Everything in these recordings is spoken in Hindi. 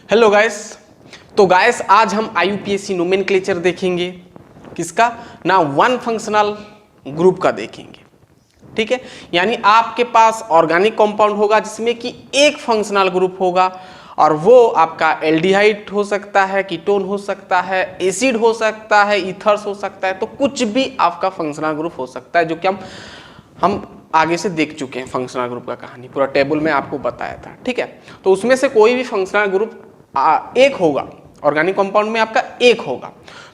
Hello guys. तो गाइस आज हम IUPAC नोमेनक्लेचर देखेंगे। किसका ना, वन फंक्शनल ग्रुप का देखेंगे। ठीक है, यानी आपके पास ऑर्गेनिक कंपाउंड होगा जिसमें कि एक फंक्शनल ग्रुप होगा और वो आपका एल्डिहाइड हो सकता है, कीटोन हो सकता है, एसिड हो सकता है, ईथर्स हो सकता है, तो कुछ भी आपका फंक्शनल ग्रुप हो सकता है, जो कि हम आगे से देख चुके हैं। फंक्शनल ग्रुप का कहानी पूरा टेबल में आपको बताया था। ठीक है, तो उसमें से कोई भी फंक्शनल ग्रुप एक होगा, ऑर्गेनिक कंपाउंड में आपका एक होगा।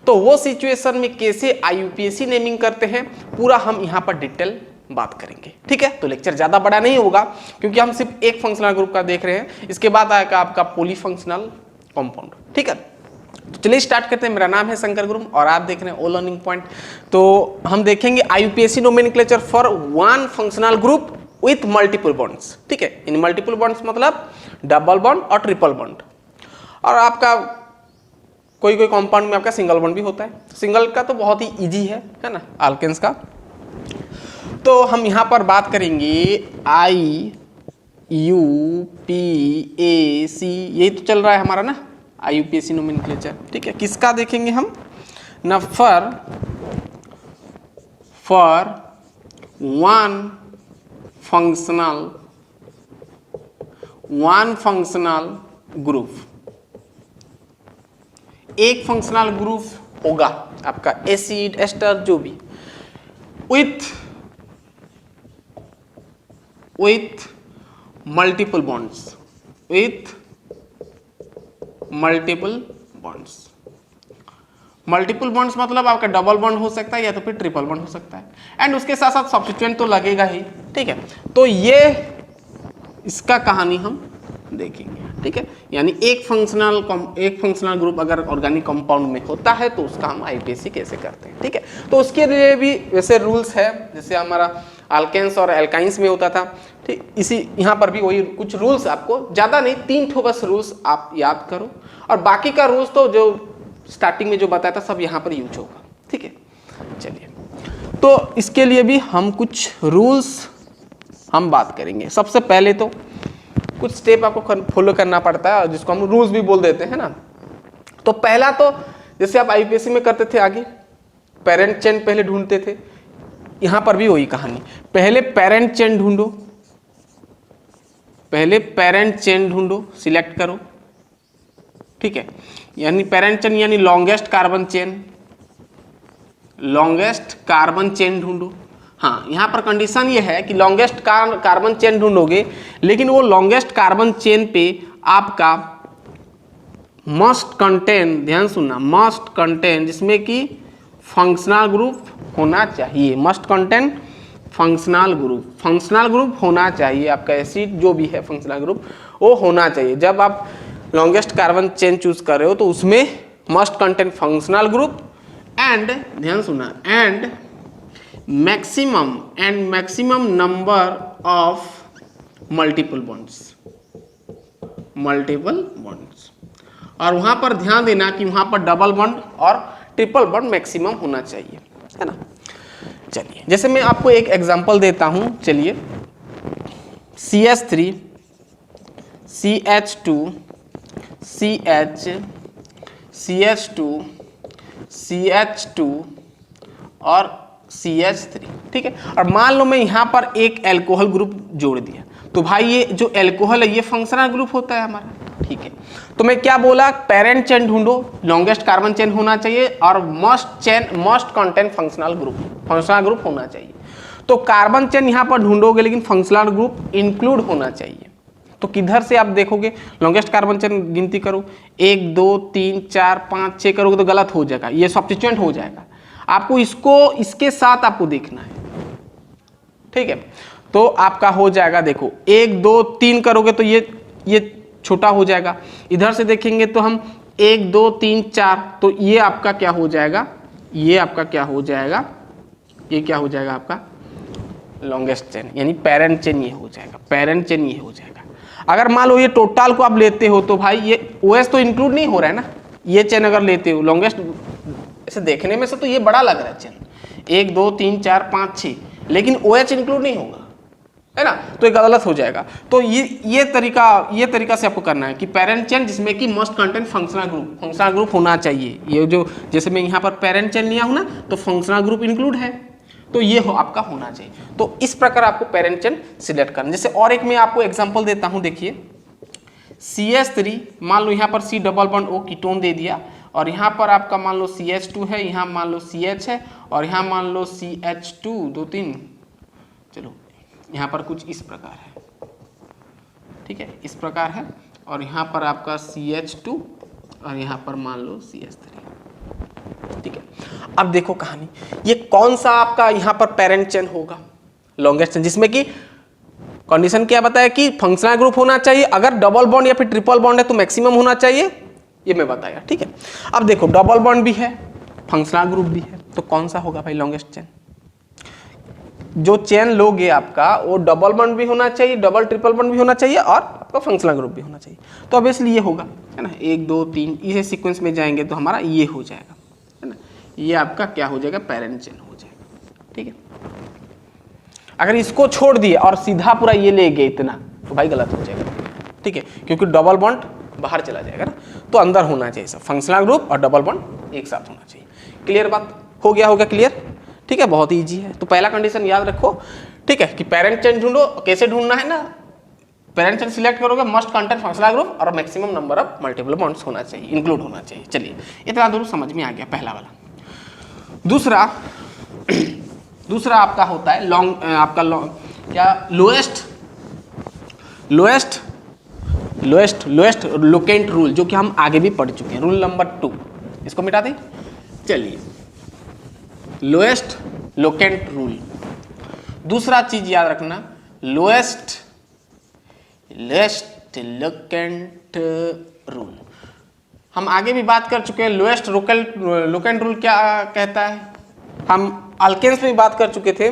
तो वो सिचुएशन में कैसे IUPAC नेमिंग करते हैं पूरा हम यहाँ पर डिटेल बात करेंगे। ठीक है, तो लेक्चर ज्यादा बड़ा नहीं होगा क्योंकि हम सिर्फ एक फंक्शनल ग्रुप का देख रहे हैं। इसके बाद आएगा आपका पॉलीफंक्शनल कंपाउंड। ठीक है, तो चलिए स्टार्ट करते हैं। मेरा नाम है शंकर गुरुम और आप देख रहे हैं ऑल लर्निंग पॉइंट। तो हम देखेंगे IUPAC nomenclature for one functional group with multiple bonds. ठीक है, इन मल्टीपल बॉन्ड्स मतलब डबल बॉन्ड और ट्रिपल बॉन्ड, और आपका कोई कोई कंपाउंड में आपका सिंगल बॉन्ड भी होता है। सिंगल का तो बहुत ही इजी है ना, अल्केन्स का। तो हम यहां पर बात करेंगे IUPAC, यही तो चल रहा है हमारा ना, IUPAC नोमेनक्लेचर। ठीक है, किसका देखेंगे हम ना, फॉर वन फंक्शनल ग्रुप। एक फंक्शनल ग्रुप होगा आपका एसिड एस्टर जो भी, with multiple bonds, multiple bonds मतलब आपका डबल बॉन्ड हो सकता है या तो फिर ट्रिपल बॉन्ड हो सकता है, एंड उसके साथ साथ सब्स्टिट्यूएंट तो लगेगा ही। ठीक है, तो ये इसका कहानी हम देखेंगे। ठीक है, यानी एक फंक्शनल ग्रुप अगर ऑर्गेनिक कंपाउंड में होता है तो उसका हम IUPAC कैसे करते हैं। ठीक है, तो उसके लिए भी वैसे रूल्स है जैसे हमारा अल्केन्स और एल्काइंस में होता था। ठीक, इसी यहाँ पर भी वही कुछ रूल्स, आपको ज़्यादा नहीं 3 ठो बस रूल्स आप याद करो, और बाकी का रूल्स तो जो स्टार्टिंग में जो बताया था सब यहाँ पर यूज होगा। ठीक है, चलिए तो इसके लिए भी हम कुछ रूल्स हम बात करेंगे। सबसे पहले तो कुछ स्टेप आपको फॉलो करना पड़ता है जिसको हम रूल्स भी बोल देते हैं ना। तो पहला तो जैसे आप IUPAC में करते थे, आगे पेरेंट चेन पहले ढूंढते थे, यहां पर भी वही कहानी। पहले पेरेंट चेन ढूंढो, सिलेक्ट करो। ठीक है, यानी पेरेंट चेन यानी लॉन्गेस्ट कार्बन चेन ढूंढो। हाँ, यहाँ पर कंडीशन ये है कि लॉन्गेस्ट कार्बन चेन ढूंढोगे, लेकिन वो लॉन्गेस्ट कार्बन चेन पे आपका मस्ट कंटेन, ध्यान सुनना, मस्ट कंटेन जिसमें कि फंक्शनल ग्रुप होना चाहिए। मस्ट कंटेन फंक्शनल ग्रुप होना चाहिए। आपका एसिड जो भी है फंक्शनल ग्रुप वो होना चाहिए। जब आप लॉन्गेस्ट कार्बन चेन चूज कर रहे हो तो उसमें must contain functional group and, ध्यान सुनना, and maximum number of multiple bonds, और वहां पर ध्यान देना कि वहां पर डबल बॉन्ड और ट्रिपल बॉन्ड मैक्सिमम होना चाहिए, है ना। चलिए, जैसे मैं आपको एक एग्जांपल देता हूं। चलिए, CH3 CH2 CH CH2 CH2 और CH3। ठीक है, और मान लो मैं यहाँ पर एक एल्कोहल ग्रुप जोड़ दिया, तो भाई ये जो एल्कोहल है ये फंक्शनल ग्रुप होता है हमारा। ठीक है, तो मैं क्या बोला, पेरेंट चेन ढूंढो, लॉन्गेस्ट कार्बन चेन होना चाहिए और मस्ट कंटेन फंक्शनल ग्रुप होना चाहिए। तो कार्बन चेन यहाँ पर ढूंढोगे लेकिन फंक्शनल ग्रुप इंक्लूड होना चाहिए। तो किधर से आप देखोगे, लॉन्गेस्ट कार्बन चेन गिनती करो, 1 2 3 4 5 6 करोगे तो गलत हो जाएगा, ये सब्स्टिट्यूएंट हो जाएगा। आपको इसके साथ आपको देखना है। ठीक है, तो आपका हो जाएगा, देखो 1 2 3 करोगे तो ये छोटा हो जाएगा। इधर से देखेंगे तो हम 1 2 3 4, तो ये आपका क्या हो जाएगा, ये क्या हो जाएगा आपका लॉन्गेस्ट चेन, यानी पेरेंट चेन ये हो जाएगा। अगर मान लो ये टोटल को आप लेते हो तो भाई ये OH तो इंक्लूड नहीं हो रहा है ना। ये चेन अगर लेते हो लॉन्गेस्ट, ऐसे देखने में से तो ये बड़ा लग रहा है चेन, 1 2 3 4 5 6, लेकिन OH इंक्लूड नहीं होगा। है ना, तो ये गलत हो जाएगा। तो ये तरीका से आपको करना है कि पेरेंट चेन जिसमें कि मस्ट कंटेन फंक्शनल ग्रुप होना चाहिए। ये जो जैसे मैं यहाँ पर पेरेंट चेन लिया हूँ ना, तो फंक्शनल ग्रुप इंक्लूड है, तो ये आपका होना चाहिए। तो इस प्रकार आपको पेरेंट चेन सिलेक्ट करना। जैसे और एक मैं आपको एग्जाम्पल देता हूँ, देखिए CH3, मान लो यहाँ पर C double bond O ketone दे दिया, और यहाँ पर आपका मान लो CH2 है, यहाँ मान लो CH है, और यहाँ मान लो CH2 2 3, चलो यहाँ पर कुछ इस प्रकार है, ठीक है, इस प्रकार है, और यहाँ पर आपका CH2 और यहाँ पर मान लो CH3, ठीक है। अब देखो कहानी, ये कौन सा आपका यहाँ पर पेरेंट चेन होगा, लॉन्गेस्ट चेन, जिसमें कि कंडीशन क्या बताया कि फंक्शनल ग्रुप होना चाहिए, अगर डबल बॉन्ड या फिर ट्रिपल बॉन्ड है तो मैक्सिमम होना चाहिए, ये मैं बताया, ठीक है। अब देखो डबल बॉन्ड भी है, फंक्शनल ग्रुप भी है, तो कौन सा होगा भाई लॉन्गेस्ट चेन? जो चेन लोगे आपका वो डबल बॉन्ड भी होना चाहिए, डबल ट्रिपल बॉन्ड भी होना चाहिए, और आपका फंक्शनल ग्रुप भी होना चाहिए। तो ऑब्वियसली ये होगा, है ना, 1 2 3 इसे सीक्वेंस में जाएंगे तो हमारा ये हो जाएगा, है ना, ये आपका क्या हो जाएगा, पेरेंट चेन हो जाएगा, ठीक है। अगर इसको छोड़ दिए और सीधा पूरा ये ले गए इतना, तो भाई गलत हो जाएगा, ठीक है, क्योंकि डबल बॉन्ड बाहर चला जाएगा ना, तो अंदर होना चाहिए सब, फंक्शनल ग्रुप और डबल बॉन्ड एक साथ होना चाहिए। क्लियर बात हो गया होगा, क्लियर, ठीक है, बहुत ईजी है। तो पहला कंडीशन याद रखो, ठीक है, कि पेरेंट चेन ढूंढो, कैसे ढूंढना है ना, पेरेंट चेन सिलेक्ट करोगे, मस्ट कंटेन फंक्शनल ग्रुप और maximum number of multiple bonds होना चाहिए, इंक्लूड होना चाहिए। चलिए इतना दूर समझ में आ गया पहला वाला। दूसरा आपका होता है क्या, लोएस्ट लोकेंट रूल, जो कि हम आगे भी पढ़ चुके हैं, रूल नंबर 2, इसको मिटा दें। चलिए लोएस्ट लोकेंट रूल, दूसरा चीज याद रखना, लोएस्ट लोकेंट रूल, हम आगे भी बात कर चुके हैं। लोएस्ट लोकेंट रूल क्या कहता है, हम अल्केन्स में भी बात कर चुके थे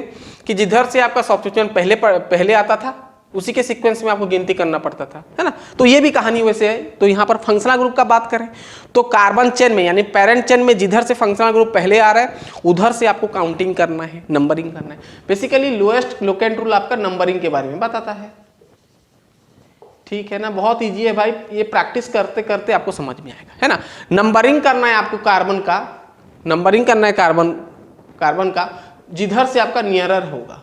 कि जिधर से आपका सब्स्टिट्यूएंट पहले आता था उसी के सीक्वेंस में आपको गिनती करना पड़ता था, है ना, तो ये भी कहानी वैसे है। तो यहाँ पर फंक्शनल ग्रुप का बात करें तो कार्बन चेन में यानी पेरेंट चेन में जिधर से फंक्शनल ग्रुप पहले आ रहा है उधर से आपको काउंटिंग करना है, नंबरिंग करना है। बेसिकली लोएस्ट लोकेंट रूल आपका नंबरिंग के बारे में बताता है, ठीक है ना, बहुत ईजी है भाई, ये प्रैक्टिस करते करते आपको समझ में आएगा, है ना। नंबरिंग करना है आपको कार्बन का, नंबरिंग करना है कार्बन का जिधर से आपका नियरर होगा,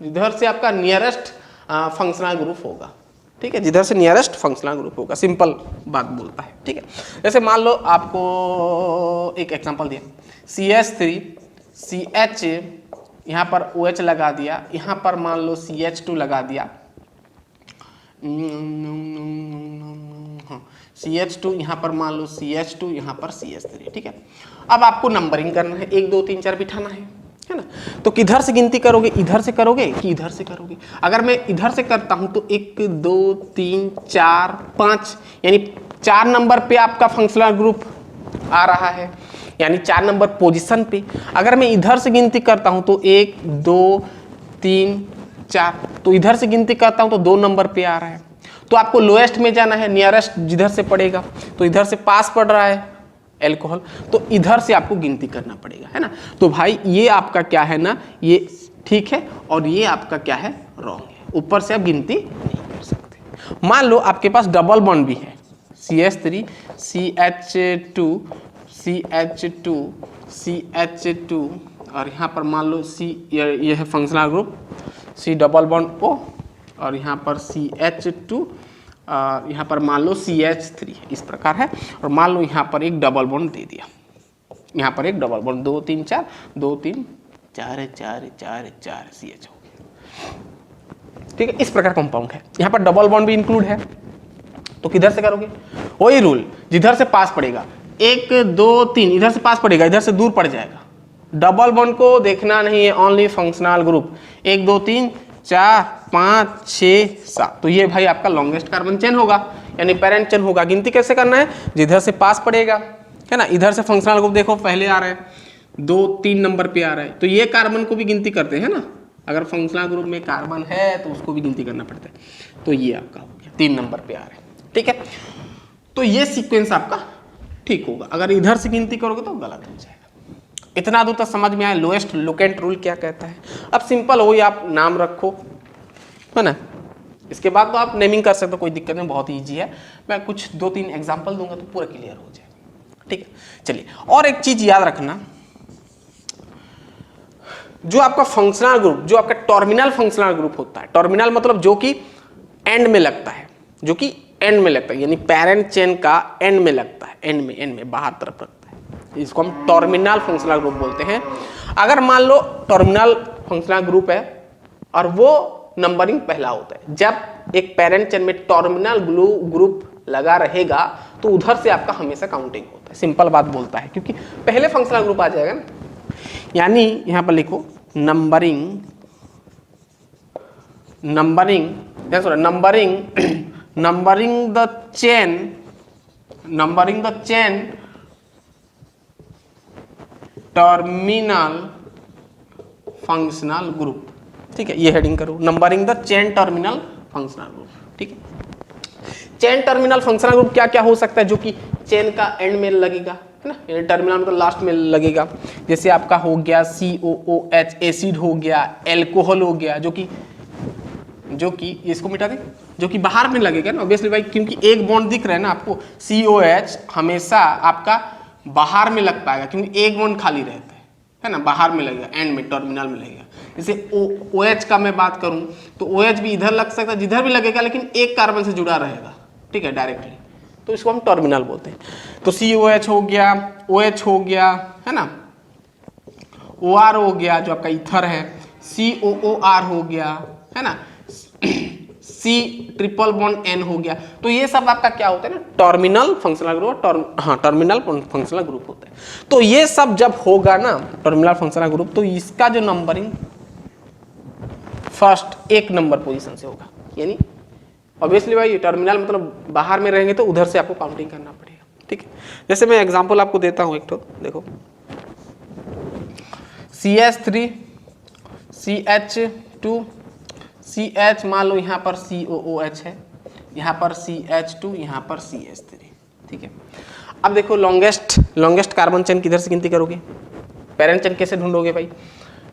जिधर से आपका नियरेस्ट फंक्शनल ग्रुप होगा, ठीक है, जिधर से नियरेस्ट फंक्शनल ग्रुप होगा, सिंपल बात बोलता है, ठीक है। जैसे मान लो आपको एक एग्जांपल दिया, CH3 CH, यहाँ पर OH लगा दिया, यहाँ पर मान लो CH2 लगा दिया, CH2 यहाँ पर मान लो CH2, यहाँ पर CH3, ठीक है। अब आपको नंबरिंग करना है, 1 2 3 4 बिठाना है ना। तो किधर से गिनती करोगे, इधर से करोगे कि इधर से करोगे? अगर मैं इधर से करता हूं तो 1 2 3 4 5 यानी 4 नंबर पे आपका फंक्शनल ग्रुप आ रहा है, यानी 4 नंबर पोजीशन पे। अगर मैं इधर से गिनती करता हूं तो 1 2 3 4, तो इधर से गिनती करता हूं तो 2 नंबर पे आ रहा है। तो आपको लोएस्ट में जाना है, नियरेस्ट जिधर से पड़ेगा, तो इधर से पास पड़ रहा है एल्कोहल, तो इधर से आपको गिनती करना पड़ेगा, है ना। तो भाई ये आपका क्या है ना, ये ठीक है और ये आपका क्या है, रॉन्ग है, ऊपर से आप गिनती नहीं कर सकते। मान लो आपके पास डबल बॉन्ड भी है, CH3 CH2 CH2 CH2 और यहाँ पर मान लो ये है functional group C double bond O और यहाँ पर CH2 यहाँ पर मान लो CH3 इस प्रकार है, और मान लो यहाँ पर एक डबल बॉन्ड दे दिया, यहाँ पर एक डबल बॉन्ड 2 3 4 2 3 4 4 4 4 CH हो गया, ठीक है। इस प्रकार कंपाउंड है, यहाँ पर डबल बॉन्ड भी इंक्लूड है। तो किधर से करोगे, वही रूल, जिधर से पास पड़ेगा 1 2 3 इधर से पास पड़ेगा, इधर से दूर पड़ जाएगा। डबल बॉन्ड को देखना नहीं है, ओनली फंक्शनल ग्रुप 1 2 3 4 5 6 7, तो ये भाई आपका लॉन्गेस्ट कार्बन चेन होगा, यानी पेरेंट चेन होगा। गिनती कैसे करना है, जिधर से पास पड़ेगा, है ना, इधर से फंक्शनल ग्रुप देखो पहले आ रहा है, 2 3 नंबर पे आ रहा है, तो ये कार्बन को भी गिनती करते हैं ना, अगर फंक्शनल ग्रुप में कार्बन है तो उसको भी गिनती करना पड़ता है। तो ये आपका हो गया 3 नंबर पे आ रहा है, ठीक है। तो ये सीक्वेंस आपका ठीक होगा, अगर इधर से गिनती करोगे तो गलत हो जाएगा। इतना दूर तक समझ में आया लोएस्ट लोकेंट रूल क्या कहता है। अब सिंपल हो, आप नाम रखो, है ना। इसके बाद तो आप नेमिंग कर सकते हो, कोई दिक्कत नहीं, बहुत ईजी है। मैं कुछ 2-3 एग्जाम्पल दूंगा तो पूरा क्लियर हो जाएगा, ठीक है। चलिए, और एक चीज याद रखना, जो आपका फंक्शनल ग्रुप, जो आपका टर्मिनल फंक्शनल ग्रुप होता है, टर्मिनल मतलब जो कि एंड में लगता है, जो कि एंड में लगता है, यानी पेरेंट चेन का एंड में लगता है, एंड में बाहर तरफ लगता है, इसको हम टर्मिनल फंक्शनल ग्रुप बोलते हैं। अगर मान लो टर्मिनल फंक्शनल ग्रुप है और वो नंबरिंग पहला होता है, जब एक पेरेंट चेन में टर्मिनल ग्रुप लगा रहेगा तो उधर से आपका हमेशा काउंटिंग होता है। सिंपल बात बोलता है, क्योंकि पहले फंक्शनल ग्रुप आ जाएगा ना। यानी यहां पर लिखो numbering the chain terminal functional group, ठीक है। ये हेडिंग करो, numbering the chain terminal functional group, ठीक है। चेन टर्मिनल फंक्शनल ग्रुप क्या क्या हो सकता है, जो कि चेन का एंड में लगेगा, है ना, यानी टर्मिनल में तो लास्ट में लगेगा। जैसे आपका हो गया COOH, एसिड हो गया, एल्कोहल हो गया, जो कि इसको मिटा दे, जो कि बाहर में लगेगा ना ऑब्वियसली भाई, क्योंकि एक बॉन्ड दिख रहा है ना आपको, COH हमेशा आपका बाहर में लग पाएगा, क्योंकि एक बॉन्ड खाली रहता है ना, बाहर में लगेगा, एंड में टर्मिनल में लगेगा। जैसे OH का मैं बात करूं तो OH भी इधर लग सकता है, जिधर भी लगेगा, लेकिन एक कार्बन से जुड़ा रहेगा, ठीक है, डायरेक्टली, तो इसको हम टर्मिनल बोलते हैं। तो COH हो गया, OH हो गया, है ना, OR हो गया जो आपका ईथर है, COOR हो गया, है ना, C ट्रिपल बॉन्ड N हो गया। तो ये सब आपका क्या होता है ना, terminal functional group, terminal functional group होता है। तो ये सब जब होगा ना टर्मिनल फंक्शनल ग्रुप, तो इसका जो नंबरिंग फर्स्ट एक नंबर पोजीशन से होगा, यानी ऑब्वियसली भाई टर्मिनल मतलब बाहर में रहेंगे तो उधर से आपको काउंटिंग करना पड़ेगा, ठीक है। जैसे मैं एग्जांपल आपको देता हूं एक तो, देखो CH3 CH2 CH, मान लो यहाँ पर COOH है, यहाँ पर CH2, यहाँ पर CH3, ठीक है। अब देखो लॉन्गेस्ट कार्बन चेन किधर से गिनती करोगे, पेरेंट चेन कैसे ढूंढोगे भाई,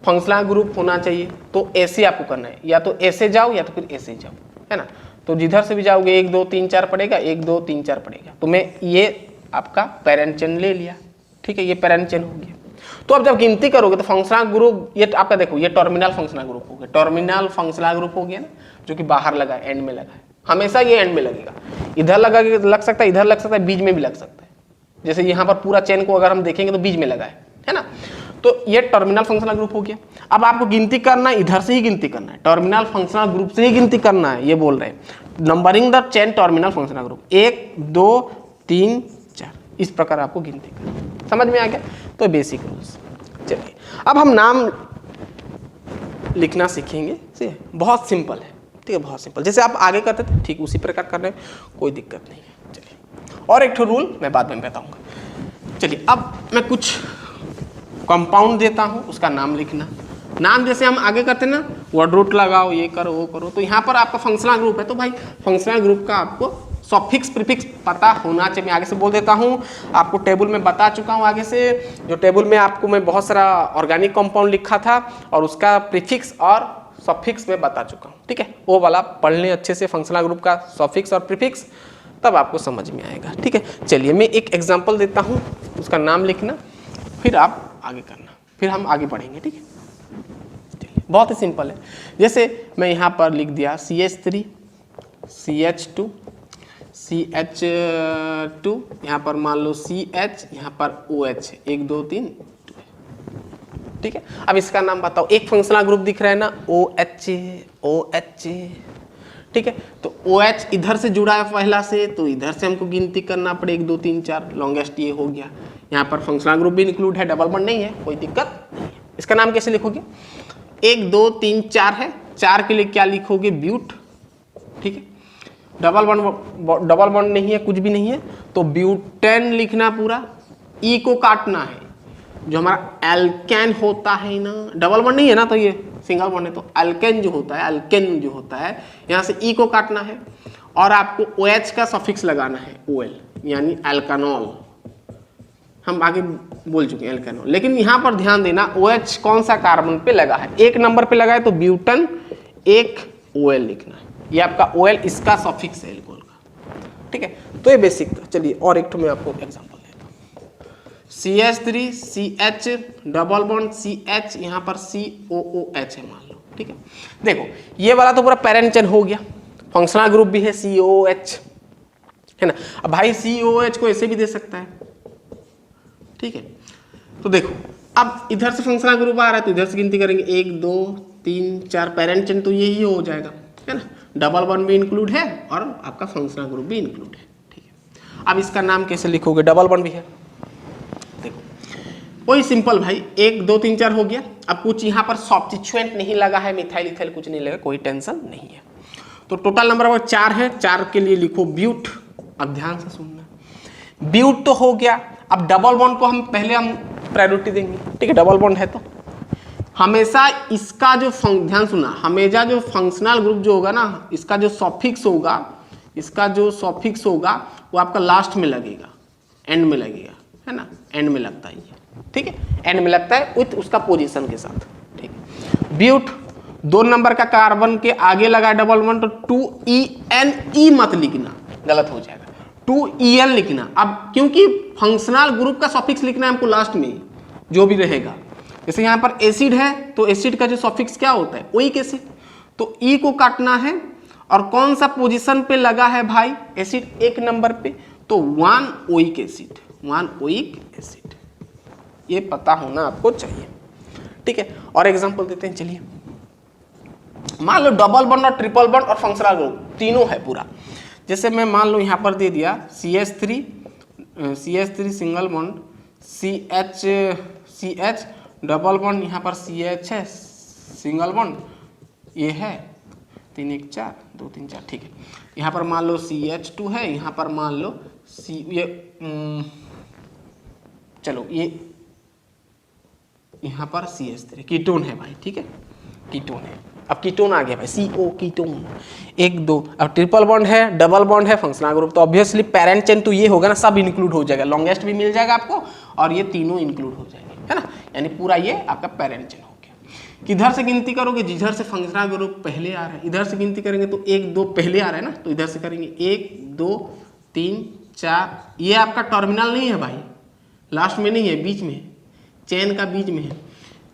फंक्शनल ग्रुप होना चाहिए, तो ऐसे आपको करना है, या तो ऐसे जाओ या तो फिर ऐसे जाओ, है ना। तो जिधर से भी जाओगे 1 2 3 4 पड़ेगा, 1 2 3 4 पड़ेगा। तो मैं ये आपका पेरेंट चेन ले लिया, ठीक है, ये पेरेंट चेन हो गया। तो अब जब गिनती करोगे तो फंक्शनल ग्रुप ये आपका देखो, ये टर्मिनल फंक्शनल ग्रुप हो गया, टर्मिनल फंक्शनल ग्रुप हो गया ना, जो कि बाहर लगा है, एंड में लगा है, हमेशा ये एंड में लगेगा। इधर लग सकता है, इधर लग सकता है, बीच में भी लग सकता है। जैसे यहाँ पर पूरा चेन को अगर हम देखेंगे तो बीच में लगा है ना। तो ये टर्मिनल फंक्शनल ग्रुप हो गया। अब आपको गिनती करना है, इधर से ही गिनती करना है, टर्मिनल फंक्शनल ग्रुप से ही गिनती करना है, ये बोल रहे हैं numbering the chain terminal functional group, 1 2 3 4, इस प्रकार आपको गिनती करना। समझ में आ गया? तो बेसिक रूल्स। चलिए अब हम नाम लिखना सीखेंगे, बहुत सिंपल है, ठीक है, बहुत सिंपल, जैसे आप आगे करते थे ठीक उसी प्रकार कर रहे हैं, कोई दिक्कत नहीं है। चलिए, और एक रूल मैं बाद में बताऊंगा। चलिए अब मैं कुछ कंपाउंड देता हूं, उसका नाम लिखना। नाम जैसे हम आगे करते ना, वर्ड रूट लगाओ, ये करो वो करो, तो यहाँ पर आपका फंक्शनल ग्रुप है, तो भाई फंक्शनल ग्रुप का आपको सॉफिक्स प्रीफिक्स पता होना चाहिए। मैं आगे से बोल देता हूँ, आपको टेबल में बता चुका हूँ आगे से, जो टेबल में आपको मैं बहुत सारा ऑर्गेनिक कंपाउंड लिखा था और उसका प्रीफिक्स और सॉफिक्स में बता चुका हूँ, ठीक है। वो वाला पढ़ लें अच्छे से, फंक्शनल ग्रुप का सॉफिक्स और प्रीफिक्स, तब आपको समझ में आएगा, ठीक है। चलिए मैं एक एग्जाम्पल देता हूँ, उसका नाम लिखना, फिर आप आगे करना, फिर हम आगे बढ़ेंगे, ठीक है। चलिए बहुत ही सिंपल है। जैसे मैं यहाँ पर लिख दिया CH3 CH2 CH2, यहाँ पर मान लो CH, यहाँ पर OH, 1 2 3, ठीक है। अब इसका नाम बताओ, एक फंक्शनल ग्रुप दिख रहा है ना, OH, ठीक है। तो OH इधर से जुड़ा है पहला से, तो इधर से हमको गिनती करना पड़े, 1 2 3 4, लॉन्गेस्ट ये हो गया। यहाँ पर फंक्शनल ग्रुप भी इंक्लूड है, डबल बॉन्ड नहीं है, कोई दिक्कत नहीं है। इसका नाम कैसे लिखोगे, 1 2 3 4 है, 4 के लिए क्या लिखोगे, ब्यूट, ठीक है। डबल बॉन्ड नहीं है, कुछ भी नहीं है, तो ब्यूटेन लिखना पूरा। ई को काटना है, जो हमारा एल्केन होता है ना, डबल बॉन्ड नहीं है ना, तो ये सिंगल बॉन्ड है, तो एल्केन जो होता है, एल्केन जो होता है, यहाँ से ई को काटना है और आपको OH का सफिक्स लगाना है, OL, यानी एल्कानॉल। हम आगे बोल चुके हैं एल्कानॉल, लेकिन यहाँ पर ध्यान देना OH कौन सा कार्बन पे लगा है, 1 नंबर पे लगा है तो ब्यूटन 1 OL लिखना है, ये आपका OL इसका सफिक्स है एल्कोहल का, ठीक है। तो ये बेसिक था। चलिए और एक तो मैं आपको एग्जांपल देता हूँ। CH3 CH double bond CH, यहाँ पर COOH है मान लो, ठीक है। देखो ये वाला तो पूरा पैरेंट चेन हो गया, फंक्शनल ग्रुप भी है COOH, है ना। अब भाई COOH को ऐसे भी दे सकता है, ठीक है। तो देखो अब इधर से फंक्शनल ग्रुप आ रहा है तो इधर से गिनती करेंगे 1 2 3 4, पैरेंट चेन तो यही हो जाएगा, है ना। डबल बॉन्ड भी इंक्लूड है और आपका फंक्शनल ग्रुप भी इंक्लूड है, ठीक है। अब इसका नाम कैसे लिखोगे, डबल बॉन्ड भी है, देखो वही सिंपल भाई 1 2 3 4 हो गया। अब कुछ यहाँ पर सब्स्टिट्यूएंट नहीं लगा है, मिथाइल इथाइल कुछ नहीं लगा, कोई टेंशन नहीं है। तो टोटल नंबर अब 4 है, 4 के लिए लिखो ब्यूट। अब ध्यान से सुनना, ब्यूट तो हो गया। अब डबल बॉन्ड को हम पहले प्रायोरिटी देंगे, ठीक है। डबल बॉन्ड है तो हमेशा इसका जो ध्यान सुना, हमेशा जो फंक्शनल ग्रुप जो होगा ना, इसका जो सफिक्स होगा, इसका जो सफिक्स होगा वो आपका लास्ट में लगेगा, एंड में लगेगा, है ना। एंड में लगता है ये, ठीक है, एंड में लगता है विथ उसका पोजीशन के साथ, ठीक है। ब्यूट 2 नंबर का कार्बन के आगे लगा डबल बॉन्ड, तो 2ENE मत लिखना, गलत हो जाएगा, 2EN लिखना। अब क्योंकि फंक्शनल ग्रुप का सफिक्स लिखना है हमको लास्ट में, जो भी रहेगा। जैसे यहाँ पर एसिड है तो एसिड का जो सफिक्स क्या होता है, ओइक एसिड, तो ई को काटना है। और कौन सा पोजीशन पे लगा है भाई एसिड, 1 नंबर पे, तो 1 ओइक एसिड, 1 ओइक एसिड, ये पता होना आपको चाहिए, ठीक है। और एग्जांपल देते हैं, चलिए मान लो डबल बॉन्ड और ट्रिपल बॉन्ड और फंक्शनल ग्रुप तीनों है पूरा। जैसे मैं मान लो यहाँ पर दे दिया CH3 single bond, CH double bond, यहाँ पर CH है सिंगल बॉन्ड, ये है 3 1 4 2 3 4, ठीक है। यहाँ पर मान लो CH2 है, यहाँ पर मान लो चलो ये यहाँ पर CH3 कीटोन है भाई, ठीक है, कीटोन है। अब कीटोन आ गया भाई, CO कीटोन 1 2। अब ट्रिपल बॉन्ड है, डबल बॉन्ड है, फंक्शनल ग्रुप, तो ऑब्वियसली पेरेंट चेन तो ये होगा ना, सब इंक्लूड हो जाएगा, लॉन्गेस्ट भी मिल जाएगा आपको और ये तीनों इंक्लूड हो जाएंगे, है ना। यानी पूरा ये आपका पेरेंट चेन हो गया। किधर से गिनती करोगे, जिधर से फंक्शनल ग्रुप पहले आ रहा है, इधर से गिनती करेंगे तो 1 2 पहले आ रहा है ना, तो इधर से करेंगे 1 2 3 4। ये आपका टर्मिनल नहीं है भाई, लास्ट में नहीं है, बीच में, चेन का बीच में है।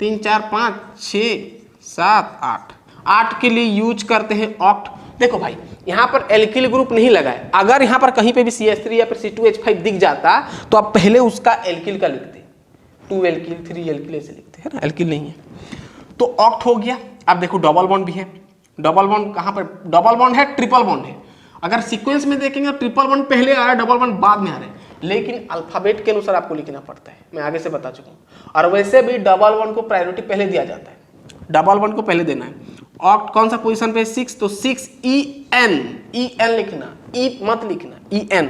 3 4 5 6 7 8, 8 के लिए यूज करते हैं ऑक्ट। देखो भाई यहाँ पर एल्किल ग्रुप नहीं लगा है, अगर यहाँ पर कहीं पे भी CH3 या फिर C2H5 दिख जाता तो आप पहले उसका एल्किल का लिखते, 2 एल्किल 3 एल्किल ऐसे लिखते हैं ना, एल्किल नहीं है तो ऑक्ट हो गया। अब देखो डबल बॉन्ड भी है, डबल बॉन्ड कहाँ पर, डबल बॉन्ड है, ट्रिपल बॉन्ड है। अगर सीक्वेंस में देखेंगे तो ट्रिपल बॉन्ड पहले आ रहा है, डबल बॉन्ड बाद में आ रहा है, लेकिन अल्फाबेट के अनुसार आपको लिखना पड़ता है, मैं आगे से बता चुका हूँ। और वैसे भी डबल बॉन्ड को प्रायोरिटी पहले दिया जाता है, डबल बॉन्ड को पहले देना है। ऑक्ट कौन सा पोजीशन पे, 6, तो 6EN, EN लिखना, E मत लिखना, EN।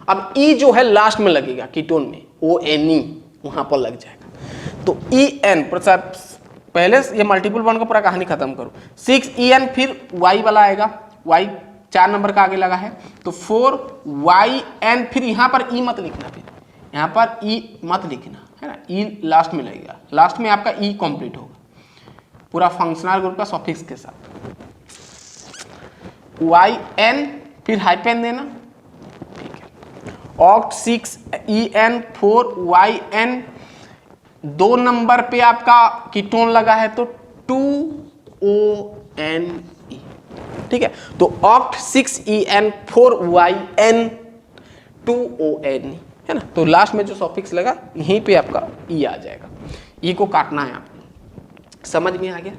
अब E जो है लास्ट में लगेगा कीटोन में, ONE वहां पर लग जाएगा, तो EN। पहले ये मल्टीपल बॉन्ड का पूरा कहानी खत्म करो, 6EN, फिर Y वाला आएगा, Y 4 नंबर का आगे लगा है, तो 4YN, फिर यहाँ पर E मत लिखना, फिर यहाँ पर E मत लिखना, है ना, E लास्ट में लगेगा, लास्ट में आपका E कंप्लीट होगा पूरा फंक्शनल ग्रुप का सफिक्स के साथ। YN, फिर हाइपेन देना, ठीक है। ऑक्ट 6EN 4YN, 2 नंबर पे आपका कीटोन लगा है तो 2ONE, ठीक है। तो ऑक्ट 6EN 4YN 2ONE, है ना। तो लास्ट में जो सफिक्स लगा यहीं पे आपका E आ जाएगा, E को काटना है आपको। समझ में आ गया,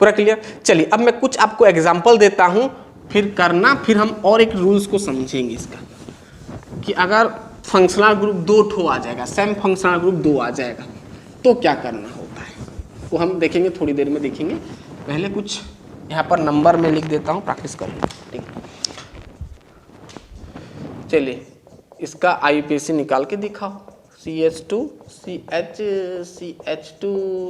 पूरा क्लियर। चलिए अब मैं कुछ आपको एग्जांपल देता हूं, फिर करना, फिर हम और एक रूल्स को समझेंगे इसका, कि अगर फंक्शनल ग्रुप 2 ठो आ जाएगा, सेम फंक्शनल ग्रुप 2 आ जाएगा तो क्या करना होता है, वो हम देखेंगे, थोड़ी देर में देखेंगे। पहले कुछ यहाँ पर नंबर में लिख देता हूँ, प्रैक्टिस कर लो, ठीक है। चलिए इसका IUPAC निकाल के दिखाओ, CH2 CH CH2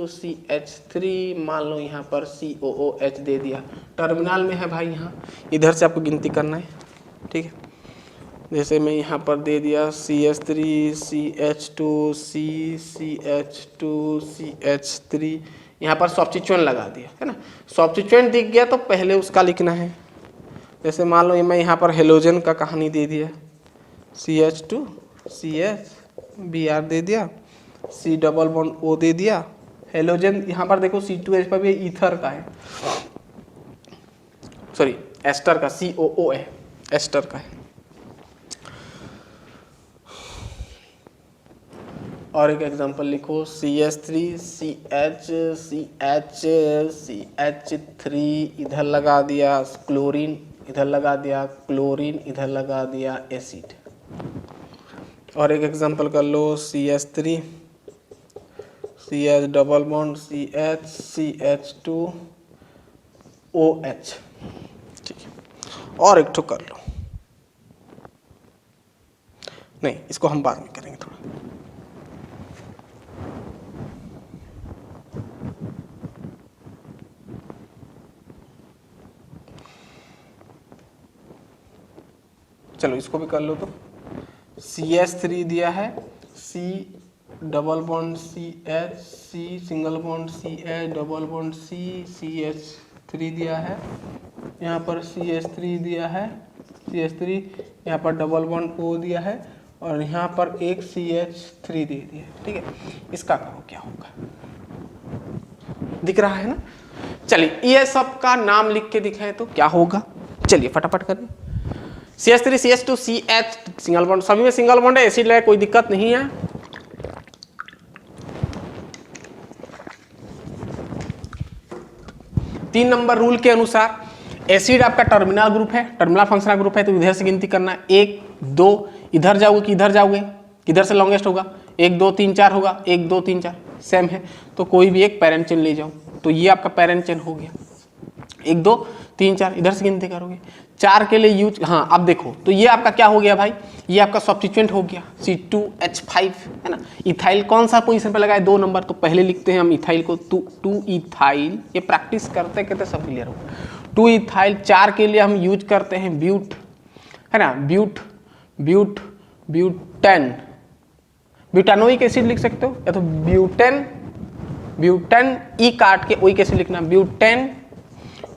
CH3, मान लो यहाँ पर COOH दे दिया, टर्मिनल में है भाई, यहाँ इधर से आपको गिनती करना है, ठीक है। जैसे मैं यहाँ पर दे दिया CH3 CH2 CH2 CH3, यहाँ पर सब्स्टिट्यूएंट लगा दिया, है ना। सब्स्टिट्यूएंट दिख गया तो पहले उसका लिखना है। जैसे मान लो मैं यहाँ पर हेलोजन का कहानी दे दिया, CH2 CH Br दे दिया, C डबल बॉन्ड O दे दिया। हेलोजन यहाँ पर देखो C2H पर भी ईथर का है, सॉरी एस्टर का, COO है, एस्टर का है। और एक एग्जांपल लिखो, CH3 CH CH CH3 इधर लगा दिया, क्लोरीन इधर लगा दिया, क्लोरीन इधर लगा दिया, एसिड। और एक एग्जांपल कर लो, CH3 CH double bond CH CH2 OH, ठीक है। और एक ठो कर लो, नहीं इसको हम बाद में करेंगे थोड़ा। चलो इसको भी कर लो। तो CH3 दिया है, C double bond CH, C single bond CH double bond C, CH3 दिया है, यहाँ पर CH3 दिया है, CH3 यहाँ पर डबल बॉन्ड O दिया है, और यहाँ पर एक CH3 दे दिया है, ठीक है। इसका करो क्या होगा, दिख रहा है ना। चलिए ये सब का नाम लिख के दिखाएं तो क्या होगा, चलिए फटाफट करें। CH3 CH2 CH single bond, सभी में सिंगल बॉन्ड है, एसिड है, कोई दिक्कत नहीं है। तीन नंबर रूल के अनुसार एसिड आपका टर्मिनल ग्रुप है, टर्मिनल फंक्शनल ग्रुप है, तो इधर से गिनती करना है। 1 2 इधर जाओगे कि इधर जाओगे, किधर से लॉन्गेस्ट होगा, 1 2 3 4 होगा, 1 2 3 4 सेम है, तो कोई भी एक पेरेंट चेन ले जाओ। तो ये आपका पेरेंट चेन हो गया, 1 2 3 4 इधर से गिनती करोगे, 4 के लिए यूज। हाँ अब देखो, तो ये आपका क्या हो गया भाई, ये आपका सब्स्टिट्यूएंट हो गया C2H5, है ना। इथाइल कौन सा पोजीशन पे लगा है, 2 नंबर, तो पहले लिखते हैं हम इथाइल को, 2 इथाइल, ये प्रैक्टिस करते करते सब क्लियर होगा। 2 इथाइल। 4 के लिए हम यूज करते हैं ब्यूट, है ना, ब्यूटेन, ब्यूटानोइक एसिड लिख सकते हो, या तो ब्यूटेन ई काट के ओइक एसिड लिखना, ब्यूटेन।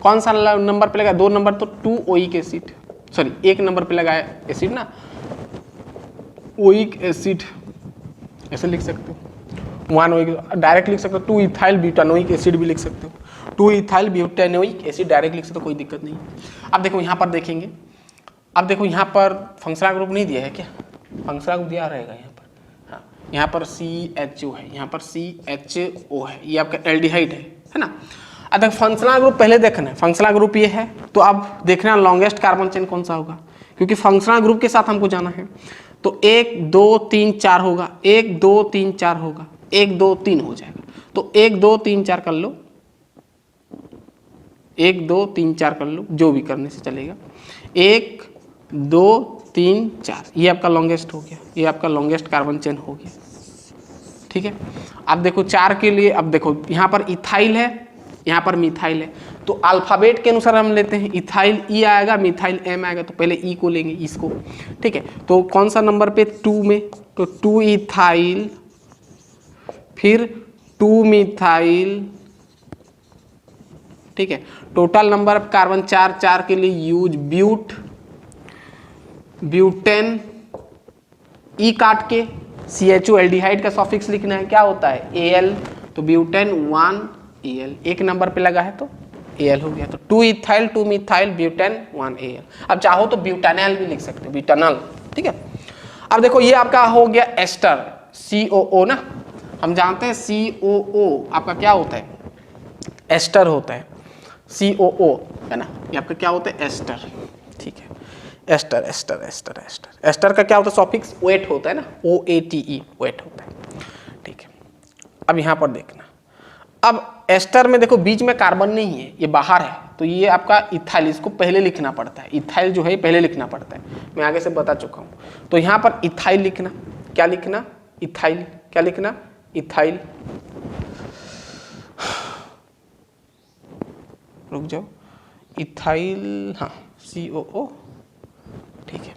कौन सा नंबर पे लगा, 2 नंबर, तो 2 ओइक एसिड, सॉरी 1 नंबर पे लगा है एसिड ना, ओइक एसिड ऐसे लिख सकते हो। 1 ओइक डायरेक्ट लिख सकते हो, 2 इथाइल ब्यूटानोइक एसिड भी लिख सकते हो, 2 इथाइल ब्यूटानोइक एसिड डायरेक्ट लिख सकते हो, कोई दिक्कत नहीं। अब देखो यहाँ पर देखेंगे, अब देखो यहाँ पर फंक्शनल ग्रुप नहीं दिया है क्या, फंक्शनल ग्रुप दिया रहेगा यहाँ पर, हाँ यहाँ पर CHO है, यहाँ पर CHO है, ये आपका एल्डिहाइड है ना। अब देखो फंक्शनल ग्रुप पहले देखना है, फंक्शनल ग्रुप ये है, तो अब देखना लॉन्गेस्ट कार्बन चेन कौन सा होगा, क्योंकि फंक्शनल ग्रुप के साथ हमको जाना है। तो 1 2 3 4 होगा, 1 2 3 4 होगा, 1 2 3 हो जाएगा, तो 1 2 3 4 कर लो, 1 2 3 4 कर लो, जो भी करने से चलेगा। 1 2 3 4 ये आपका लॉन्गेस्ट हो गया, ये आपका लॉन्गेस्ट कार्बन चेन हो गया, ठीक है। अब देखो 4 के लिए, अब देखो यहाँ पर इथाइल है, यहाँ पर मिथाइल है, तो अल्फाबेट के अनुसार हम लेते हैं, इथाइल ई आएगा, मिथाइल एम आएगा, तो पहले ई को लेंगे, इसको, ठीक है। तो कौन सा नंबर पे, 2 में, तो 2 इथाइल, फिर 2 मिथाइल, ठीक है। टोटल नंबर ऑफ कार्बन 4, 4 के लिए यूज ब्यूटेन, ई काट के CHO एल्डिहाइड का सॉफिक्स लिखना है, क्या होता है Al, तो ब्यूटेन 1 Al, 1 नंबर पे लगा है तो Al हो गया, तो 2 इथाइल 2 मिथाइल ब्यूटेन 1 Al। अब चाहो तो ब्यूटानल भी लिख सकते हो, ब्यूटानल, ठीक है। अब देखो ये आपका हो गया एस्टर, COO ना, हम जानते हैं COO आपका क्या होता है, एस्टर होता है, COO है ना, ये आपका क्या होता है एस्टर, ठीक है। Ester ester ester ester ester का क्या होता है, सॉफिक्स वेट होता है ना, OATE वेट होता है, ठीक है। अब यहाँ पर देखना, अब एस्टर में देखो बीच में कार्बन नहीं है, ये बाहर है, तो ये आपका इथाइल, इसको पहले लिखना पड़ता है, इथाइल जो है पहले लिखना पड़ता है, मैं आगे से बता चुका हूँ। तो यहाँ पर इथाइल लिखना, क्या लिखना, इथाइल, क्या लिखना, इथाइल, रुक जाओ, इथाइल, हाँ COO, ठीक है।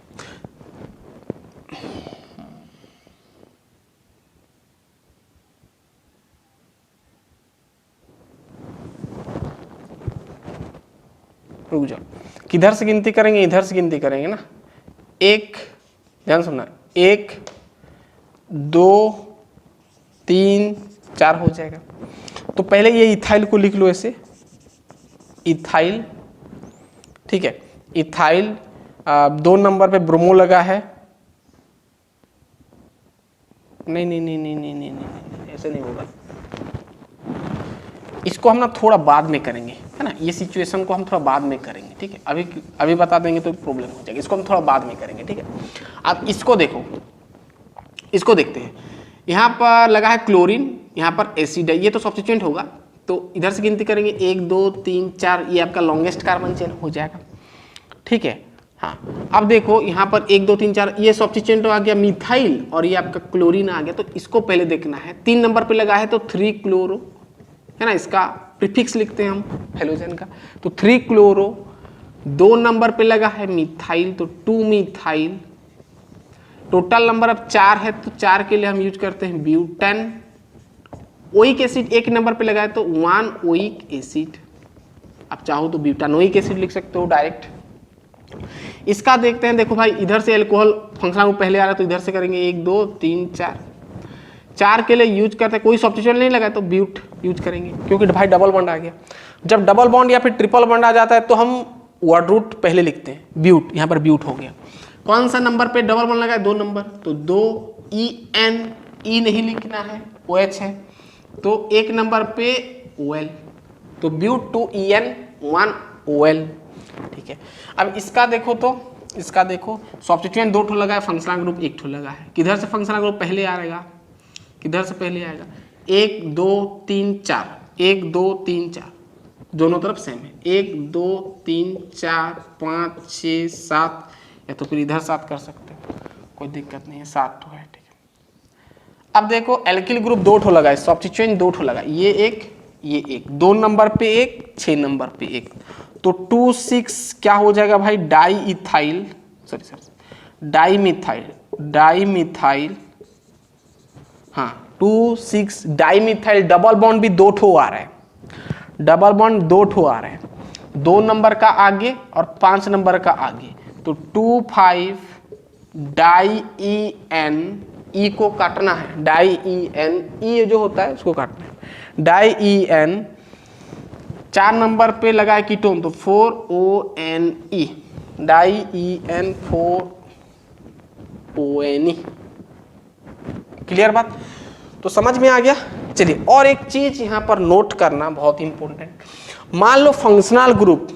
रुक जाओ, किधर से गिनती करेंगे, इधर से गिनती करेंगे ना, 1, ध्यान सुनना, 1 2 3 4 हो जाएगा। तो पहले ये इथाइल को लिख लो ऐसे, इथाइल, ठीक है, इथाइल। 2 नंबर पे ब्रोमो लगा है, नहीं नहीं नहीं नहीं नहीं नहीं नहीं, ऐसे नहीं होगा, इसको हम ना थोड़ा बाद में करेंगे, है ना, ये सिचुएशन को हम थोड़ा बाद में करेंगे, ठीक है, अभी बता देंगे तो प्रॉब्लम हो जाएगी, इसको हम थोड़ा बाद में करेंगे, ठीक है। अब इसको देखो, इसको देखते हैं, यहाँ पर लगा है क्लोरीन, यहाँ पर एसिड है, ये तो सब्स्टिट्यूएंट होगा, तो इधर से गिनती करेंगे 1 2 3 4, ये आपका लॉन्गेस्ट कार्बन चेन हो जाएगा, ठीक है। हाँ, अब देखो यहाँ पर 1 2 3 4, ये सब्स्टिट्यूएंट आ गया मिथाइल और ये आपका क्लोरीन आ गया, तो इसको पहले देखना है। 3 नंबर पे लगा है तो 3 क्लोरो, है ना, इसका प्रीफिक्स लिखते हैं हम हेलोजन का, तो 3 क्लोरो। 2 नंबर पे लगा है मिथाइल, तो 2 मिथाइल। टोटल नंबर अब 4 है, तो 4 के लिए हम यूज करते हैं ब्यूटेन। ओइक एसिड 1 नंबर पे लगा है तो 1 ओइक एसिड, आप चाहो तो ब्यूटानोइक एसिड लिख सकते हो डायरेक्ट। इसका देखते हैं, देखो भाई इधर से अल्कोहल फंक्शनल ग्रुप पहले आ रहा है, तो इधर से करेंगे 1 2 3 4, 4 के लिए यूज करते हैं, कोई सब्स्टिट्यूएंट नहीं लगा तो ब्यूट यूज करेंगे, क्योंकि भाई डबल बॉन्ड आ गया। जब डबल बॉन्ड या फिर ट्रिपल बॉन्ड आ जाता है तो हम वर्ड रूट पहले लिखते हैं, ब्यूट, यहाँ पर ब्यूट हो गया। कौन सा नंबर पे डबल बॉन्ड लगा है, 2 नंबर, तो 2 EN, ई नहीं लिखना है, OH है, तो 1 नंबर पे OL, तो ब्यूट 2 EN 1 OL, ठीक है। अब इसका देखो, तो इसका देखो सब्स्टिट्यूएंट 2 ठो लगा है, फंक्शनल ग्रुप 1 ठो लगा है, किधर से फंक्शनल ग्रुप पहले आएगा, किधर से पहले आएगा, 1 2 3 4, 1 2 3 4, दोनों तरफ सेम है, 1 2 3 4 5 6 7, या तो फिर इधर 7 कर सकते हो, कोई दिक्कत नहीं है, 7 ठो है, ठीक है। अब देखो एल्किल ग्रुप 2 ठो लगा है, सब्स्टिट्यूएंट 2 ठो लगा, ये एक, 2 नंबर पे 1, 6 नंबर पे 1, तो 2 6 क्या हो जाएगा भाई, डाई इथाइल, डाईमिथाइल, हाँ 2 6 डाईमिथाइल। डबल बॉन्ड भी 2 ठो आ रहा है, डबल बॉन्ड 2 ठो आ रहा है, 2 नंबर का आगे और 5 नंबर का आगे, तो 2 5 डाई EN, ई को काटना है, डाई EN, ई जो होता है उसको काटना है, डाई EN। 4 नंबर पे लगा है कीटोन, तो 4ONE, die EN 4ONE, clear बात, तो समझ में आ गया। चलिए और एक चीज यहां पर नोट करना बहुत इंपॉर्टेंट, मान लो फंक्शनल ग्रुप,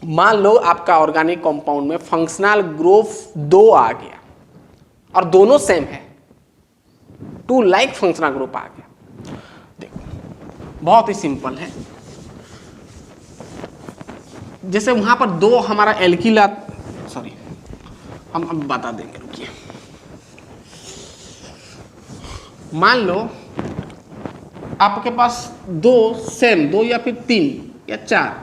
मान लो आपका ऑर्गेनिक कंपाउंड में फंक्शनल ग्रुप 2 आ गया और दोनों सेम है, 2 लाइक फंक्शनल ग्रुप आ गया। देखो बहुत ही सिंपल है, जैसे वहां पर 2 हमारा एल्किल, सॉरी हम अब बता देंगे, रुकिए। मान लो आपके पास 2 सेम, 2 या फिर 3 या 4,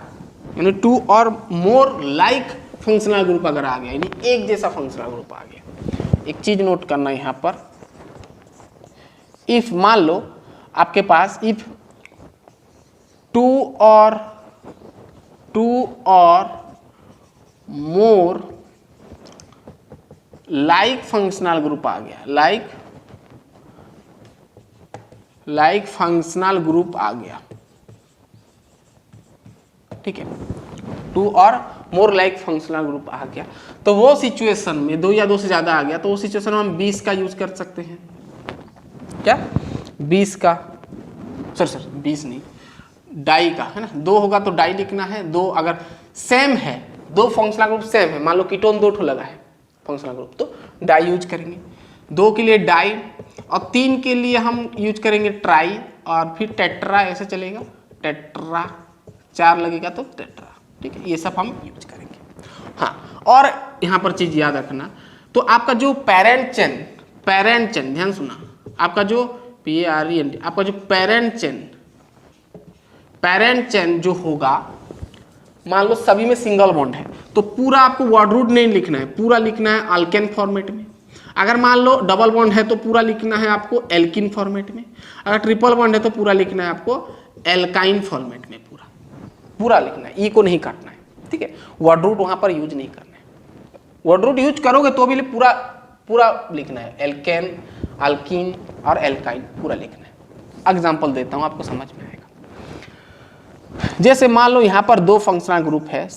यानी 2 और मोर लाइक फंक्शनल ग्रुप अगर आ गया, यानी एक जैसा फंक्शनल ग्रुप आ गया। एक चीज नोट करना यहां पर, इफ मान लो आपके पास इफ 2 और मोर लाइक फंक्शनल ग्रुप आ गया, लाइक फंक्शनल ग्रुप आ गया, ठीक है, 2 और मोर लाइक फंक्शनल ग्रुप आ गया, तो वो सिचुएशन में 2 या 2 से ज्यादा आ गया, तो वो सिचुएशन में हम 20 का यूज कर सकते हैं, क्या 20 का, सॉरी 20 नहीं, डाई का, है ना, 2 होगा तो डाई लिखना है। 2 अगर सेम है, 2 फंक्शनल ग्रुप सेम है, मान लो कीटोन 2 ठो लगा है फंक्शनल ग्रुप, तो डाई यूज करेंगे। 2 के लिए डाई, और 3 के लिए हम यूज करेंगे ट्राई, और फिर टेट्रा, ऐसे चलेगा, टेट्रा, 4 लगेगा तो टेट्रा, ठीक है, ये सब हम यूज करेंगे। हाँ, और यहाँ पर चीज याद रखना, तो आपका जो पेरेंट चेन, ध्यान सुना, आपका जो PARENT, आपका जो पेरेंट चेन जो होगा, मान लो सभी में सिंगल बॉन्ड है, तो पूरा आपको वर्ड रूट नहीं लिखना है, पूरा लिखना है अल्केन फॉर्मेट में। अगर मान लो डबल बॉन्ड है तो पूरा लिखना है आपको एल्किन फॉर्मेट में, अगर ट्रिपल बॉन्ड है तो पूरा लिखना है आपको एल्काइन फॉर्मेट में, पूरा लिखना है, ई को नहीं काटना है, ठीक है, वर्ड रूट वहां पर यूज नहीं करना है। वर्ड रूट यूज करोगे तो भी पूरा पूरा लिखना है, एल्केन, अल्कीन और एल्काइन पूरा लिखना है। एग्जाम्पल देता हूं, आपको समझ में आएगा। जैसे मान लो यहां पर दो फंक्शनल ग्रुप है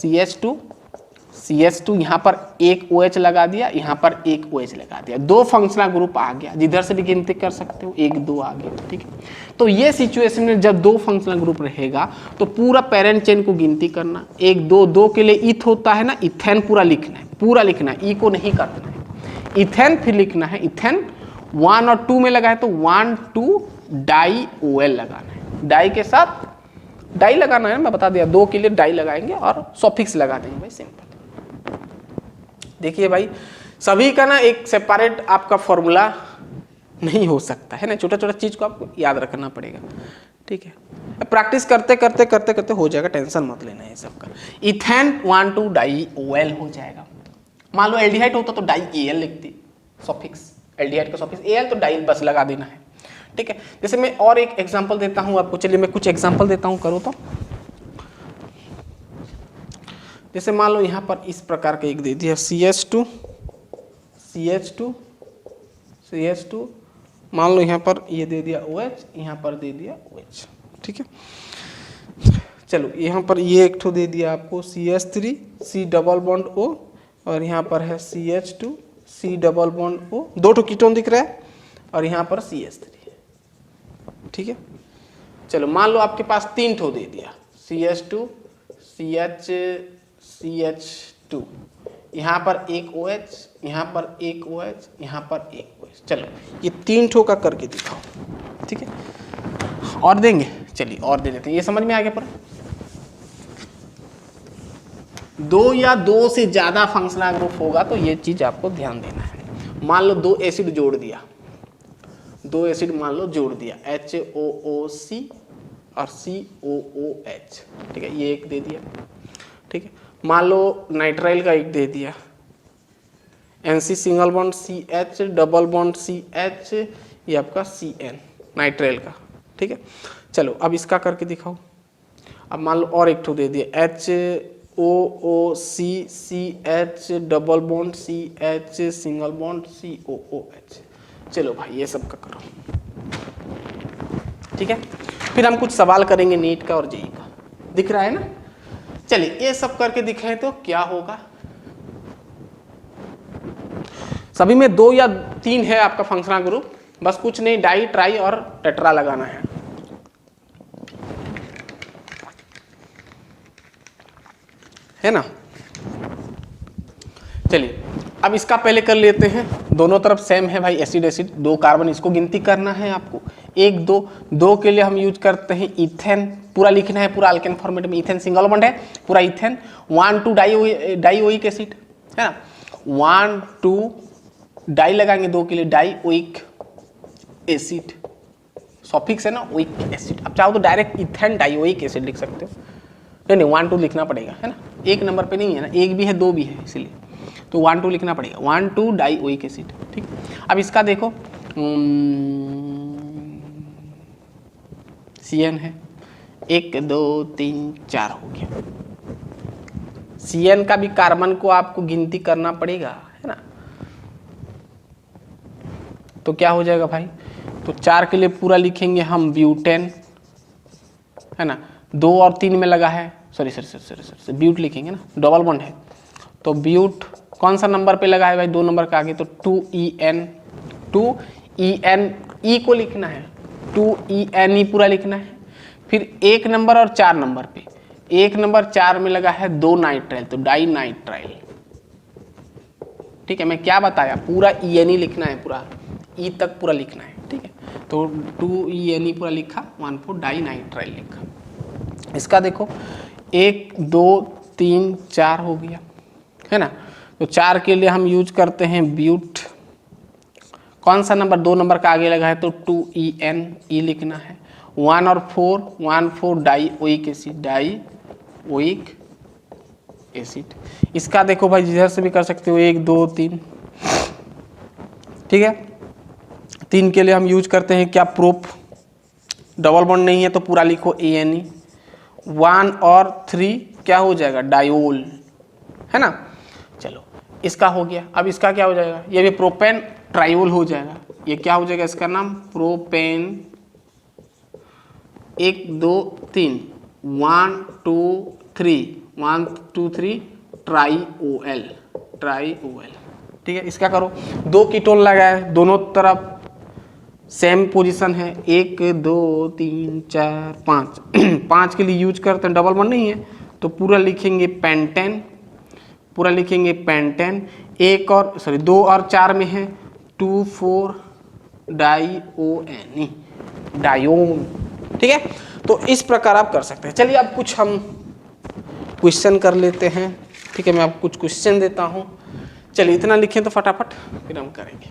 CH2, यहाँ पर एक OH लगा दिया, यहाँ पर एक OH लगा दिया, दो फंक्शनल ग्रुप आ गया। जिधर से भी गिनती कर सकते हो, 1 2 आ गया। ठीक है, तो ये सिचुएशन में जब दो फंक्शनल ग्रुप रहेगा तो पूरा पेरेंट चेन को गिनती करना। 1 2 2 के लिए ईथ होता है ना, इथेन पूरा लिखना है, पूरा लिखना है, ई को नहीं करना है। इथेन फिर लिखना है, इथेन 1 और 2 में लगा है तो 1 2 डाई OL लगाना है। डाई के साथ डाई लगाना है, मैं बता दिया, 2 के लिए डाई लगाएंगे और सॉफिक्स लगा देंगे भाई, सिंपल। देखिए भाई, सभी का ना एक सेपरेट आपका फॉर्मूला नहीं हो सकता है ना, छोटा छोटा चीज को आपको याद रखना पड़ेगा। ठीक है, प्रैक्टिस करते करते करते करते हो जाएगा, टेंशन मत लेना है सबका। इथेन 1 2 डाई OL हो जाएगा। मान लो एल्डिहाइड होता तो डाई AL लिखती, सॉफिक्स, एल्डिहाइड का सॉफिक्स AL तो डाई बस लगा देना है। ठीक है, जैसे मैं और एक एग्जांपल देता हूं आपको, चलिए मैं कुछ एग्जांपल देता हूं, करो तो। जैसे मान लो यहाँ पर इस प्रकार का एक दे दिया CH2, मान लो यहाँ पर ये दे दिया OH, यहाँ पर दे दिया OH। ठीक है, चलो यहाँ पर ये एक ठो दे दिया आपको CH3, C double bond O, और यहाँ पर है CH2, C double bond O, 2 ठो कीटोन दिख रहा है, और यहाँ पर CH3। ठीक है, चलो मान लो आपके पास 3 ठो दे दिया, CH2, CH2, यहाँ पर एक OH, यहाँ पर एक OH, यहाँ पर एक OH। चलो ये 3 ठो का करके दिखाओ। ठीक है, और देंगे, चलिए और दे देते हैं, ये समझ में आ गया पर 2 या 2 से ज्यादा फंक्शनल ग्रुप होगा तो ये चीज आपको ध्यान देना है। मान लो 2 एसिड जोड़ दिया, 2 एसिड मान लो जोड़ दिया, HOOC और COOH। ठीक है, ये एक दे दिया। ठीक है, मान लो नाइट्राइल का एक दे दिया, NC single bond CH double bond CH, ये आपका CN नाइट्राइल का। ठीक है, चलो अब इसका करके दिखाओ। अब मान लो और एक ठो दे दिया, HOOC CH double bond CH single bond COOH। चलो भाई ये सब का करो। ठीक है, फिर हम कुछ सवाल करेंगे नीट का और जेई का, दिख रहा है ना। चलिए ये सब करके दिखाएं तो क्या होगा। सभी में 2 या 3 है आपका फंक्शनल ग्रुप, बस कुछ नहीं, डाई ट्राई और टेट्रा लगाना है ना। चलिए अब इसका पहले कर लेते हैं, दोनों तरफ सेम है भाई, एसिड एसिड, 2 कार्बन, इसको गिनती करना है आपको। 1 2 2 के लिए हम यूज करते हैं इथेन, पूरा लिखना है, पूरा अल्केन फॉर्मेट में, इथेन सिंगल बॉन्ड है, पूरा इथेन। 1 2 डाइओइक एसिड है ना, 1 2 डाई लगाएंगे, 2 के लिए डाइओइक एसिड, सॉफिक्स है ना ओइक एसिड। अब चाहो तो डायरेक्ट इथेन डाइओइक एसिड लिख सकते हो, नहीं 1 2 लिखना पड़ेगा है ना, 1 नंबर पे नहीं है ना, 1 भी है 2 भी है, इसलिए तो 1 2 लिखना पड़ेगा, 1 2 डाइओइक एसिड। ठीक, अब इसका देखो CN है, 1 2 3 4 हो गया। CN का भी कार्बन को आपको गिनती करना पड़ेगा है ना, तो क्या हो जाएगा भाई, तो 4 के लिए पूरा लिखेंगे हम ब्यूटेन है ना, 2 और 3 में लगा है, सॉरी ब्यूट लिखेंगे ना, डबल बॉन्ड है तो ब्यूट कौन सा नंबर पे लगा है भाई, 2 नंबर का आगे, तो 2EN ई को लिखना है, 2ENE पूरा लिखना है। फिर 1 नंबर और 4 नंबर पे, 1 नंबर 4 में लगा है 2 नाइट्राइल, तो डाई नाइट्राइल। ठीक है, मैं क्या बताया, पूरा ENE लिखना है, पूरा ई तक पूरा लिखना है। ठीक है, तो 2ENE पूरा लिखा, 1 4 डाई नाइट्राइल लिखा। इसका देखो 1 2 3 4 हो गया है ना, तो 4 के लिए हम यूज करते हैं ब्यूट, कौन सा नंबर, 2 नंबर का आगे लगा है तो 2ENE लिखना है। 1 और 4 डाइओइक एसिड, डाइओइक एसिड। इसका देखो भाई जिधर से भी कर सकते हो, 1 2 3। ठीक है, 3 के लिए हम यूज करते हैं क्या, प्रोप, डबल बॉन्ड नहीं है तो पूरा लिखो ANE। 1 और 3 क्या हो जाएगा, डायोल, है ना। चलो इसका हो गया। अब इसका क्या हो जाएगा, ये भी प्रोपेन ट्रायोल हो जाएगा। ये क्या हो जाएगा, इसका नाम प्रोपेन 1 2 3 1 2 3 ट्राईओएल, ठीक है। इसका करो, 2 कीटोन लगाए, दोनों तरफ सेम पोजीशन है, 1 2 3 4 5 5 के लिए यूज करते हैं, डबल बॉन्ड नहीं है तो पूरा लिखेंगे पेंटेन, पूरा लिखेंगे पेंटेन। 2 और 4 में है 2 4 डाईओएन, डायोन, ठीक है। तो इस प्रकार आप कर सकते हैं। चलिए अब कुछ हम क्वेश्चन कर लेते हैं, ठीक है। मैं आपको कुछ क्वेश्चन देता हूं, चलिए इतना लिखें तो फटाफट फिर हम करेंगे।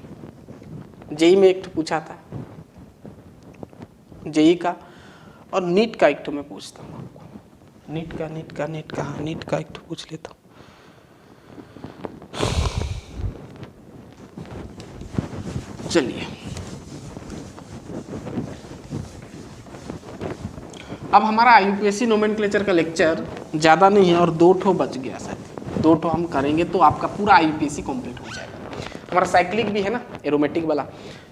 जेई में एक पूछा था, जेई का, और नीट का एक मैं पूछता हूँ आपको, नीट का एक पूछ लेता हूँ। चलिए अब हमारा यूपीएससी नोमेनक्लेचर का लेक्चर ज़्यादा नहीं है और 2 ठो बच गया शायद, 2 ठो हम करेंगे तो आपका पूरा यूपीएससी कंप्लीट हो जाएगा। हमारा साइक्लिक भी है ना, एरोमेटिक वाला